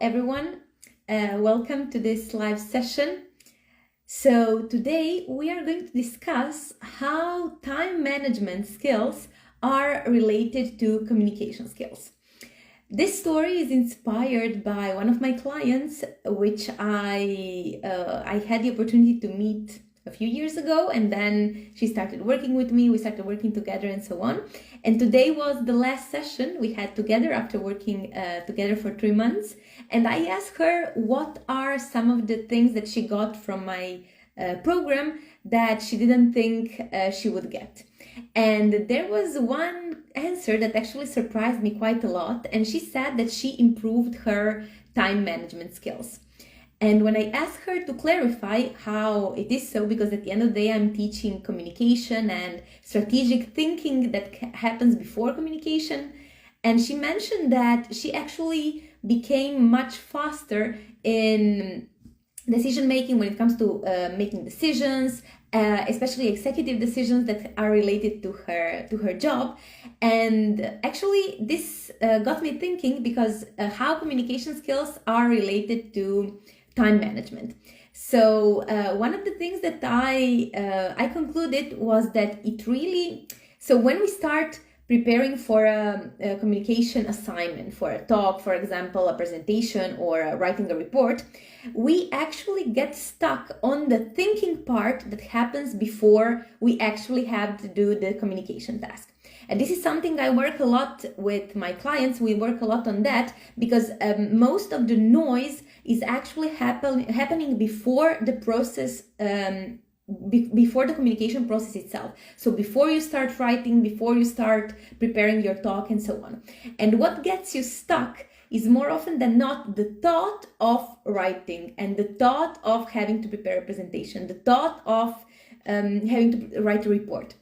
everyone. Welcome to this live session. So today we are going to discuss how time management skills are related to communication skills. This story is inspired by one of my clients, which I had the opportunity to meet a few years ago, and then she started working with me. We started working together and so on. And today was the last session we had together after working together for 3 months. And I asked her what are some of the things that she got from my program that she didn't think she would get. And there was one answer that actually surprised me quite a lot. And she said that she improved her time management skills. And when I asked her to clarify how it is so, because at the end of the day, I'm teaching communication and strategic thinking that happens before communication. And she mentioned that she actually became much faster in decision making when it comes to making decisions, especially executive decisions that are related to her job. And actually this got me thinking, because how communication skills are related to time management. So one of the things that I concluded was that it really, so when we start preparing for a communication assignment, for a talk, for example, a presentation, or writing a report, we actually get stuck on the thinking part that happens before we actually have to do the communication task. And this is something I work a lot with my clients. We work a lot on that because most of the noise is actually happening before the process, before the communication process itself. So before you start writing, before you start preparing your talk and so on. And what gets you stuck is more often than not the thought of writing and the thought of having to prepare a presentation, the thought of having to write a report.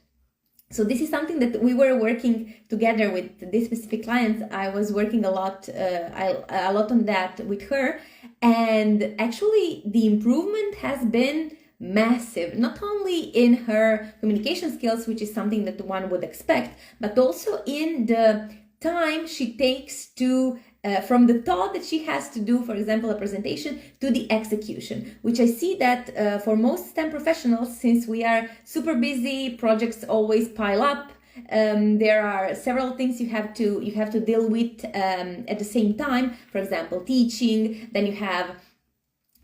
So this is something that we were working together with this specific client. I was working a lot on that with her, and actually the improvement has been massive, not only in her communication skills, which is something that one would expect, but also in the time she takes to from the thought that she has to do, for example, a presentation, to the execution, which I see that for most STEM professionals, since we are super busy, projects always pile up, there are several things you have to deal with at the same time. For example, teaching, then you have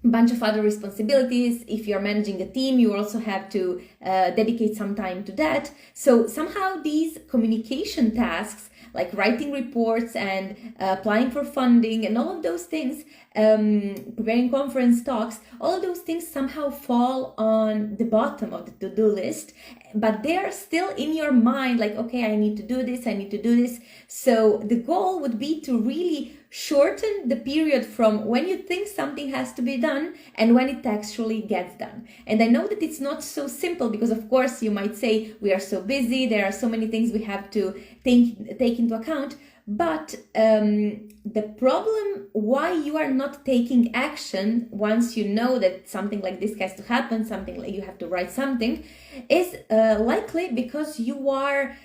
a bunch of other responsibilities. If you're managing a team, you also have to dedicate some time to that. So somehow these communication tasks, like writing reports and applying for funding and all of those things, preparing conference talks, all of those things somehow fall on the bottom of the to-do list, but they are still in your mind, like, okay, I need to do this, I need to do this. So the goal would be to really shorten the period from when you think something has to be done and when it actually gets done. And I know that it's not so simple, because of course you might say we are so busy, there are so many things we have to take into account. But the problem why you are not taking action once you know that something like this has to happen, something like you have to write something, is likely because you are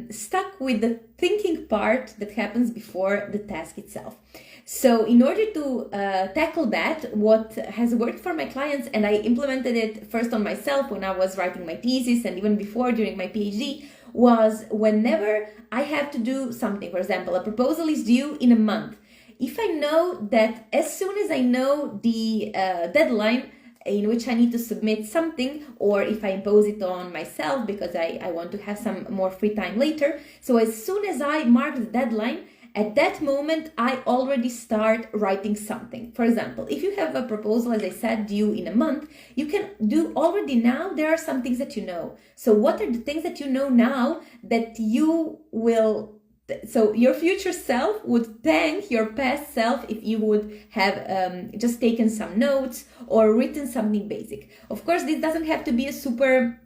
stuck with the thinking part that happens before the task itself. So in order to tackle that, what has worked for my clients, and I implemented it first on myself when I was writing my thesis and even before during my PhD, was whenever I have to do something, for example, a proposal is due in a month. If I know that as soon as I know the deadline in which I need to submit something, or if I impose it on myself because I want to have some more free time later, so as soon as I mark the deadline, at that moment, I already start writing something. For example, if you have a proposal, as I said, due in a month, you can do already now, there are some things that you know. So what are the things that you know now that you will, so your future self would thank your past self if you would have just taken some notes or written something basic. Of course, this doesn't have to be a super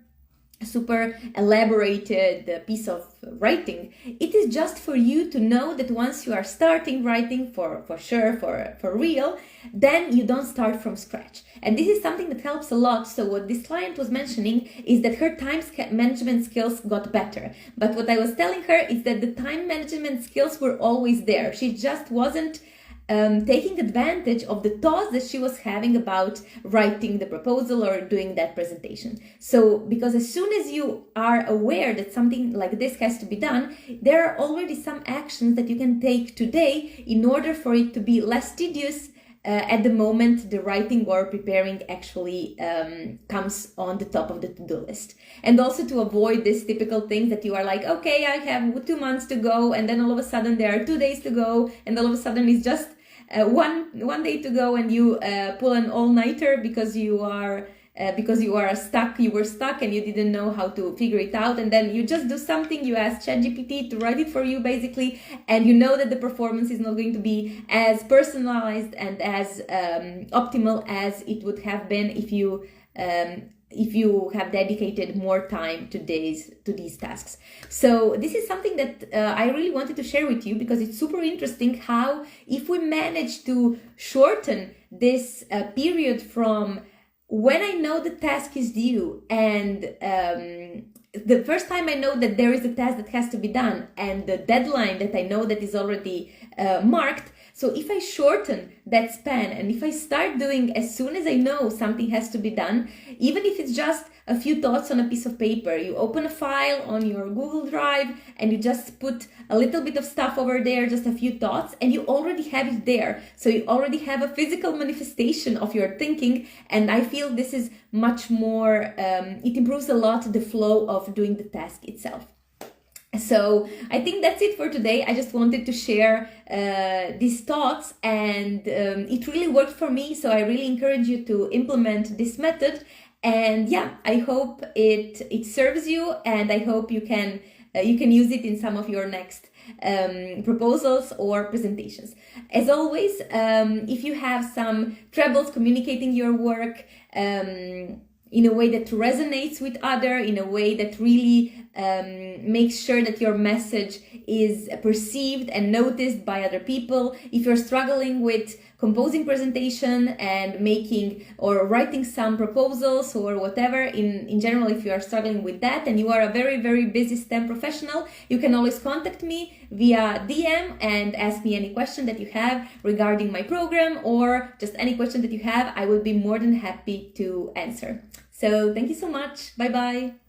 elaborated piece of writing. It is just for you to know that once you are starting writing for real, then you don't start from scratch. And this is something that helps a lot. So what this client was mentioning is that her time management skills got better. But what I was telling her is that the time management skills were always there. She just wasn't taking advantage of the thoughts that she was having about writing the proposal or doing that presentation. So, because as soon as you are aware that something like this has to be done, there are already some actions that you can take today in order for it to be less tedious at the moment the writing or preparing actually comes on the top of the to-do list. And also to avoid this typical thing that you are like, okay, I have 2 months to go, and then all of a sudden there are 2 days to go, and all of a sudden it's just one day to go, and you pull an all-nighter because you were stuck and you didn't know how to figure it out, and then you just do something, you ask ChatGPT to write it for you basically, and you know that the performance is not going to be as personalized and as optimal as it would have been if you have dedicated more time to these tasks. So this is something that I really wanted to share with you, because it's super interesting how, if we manage to shorten this period from when I know the task is due and the first time I know that there is a task that has to be done, and the deadline that I know that is already marked. So if I shorten that span, and if I start doing as soon as I know something has to be done, even if it's just a few thoughts on a piece of paper, you open a file on your Google Drive and you just put a little bit of stuff over there, just a few thoughts, and you already have it there. So you already have a physical manifestation of your thinking, and I feel this is much more, it improves a lot the flow of doing the task itself. So I think that's it for today. I just wanted to share these thoughts, and it really worked for me. So I really encourage you to implement this method. And yeah, I hope it serves you, and I hope you can use it in some of your next proposals or presentations. As always, if you have some troubles communicating your work in a way that resonates with others, in a way that really makes sure that your message is perceived and noticed by other people, if you're struggling with composing presentation and making or writing some proposals or whatever, in general, if you are struggling with that and you are a very, very busy STEM professional, you can always contact me via DM and ask me any question that you have regarding my program, or just any question that you have. I will be more than happy to answer. So thank you so much. Bye bye.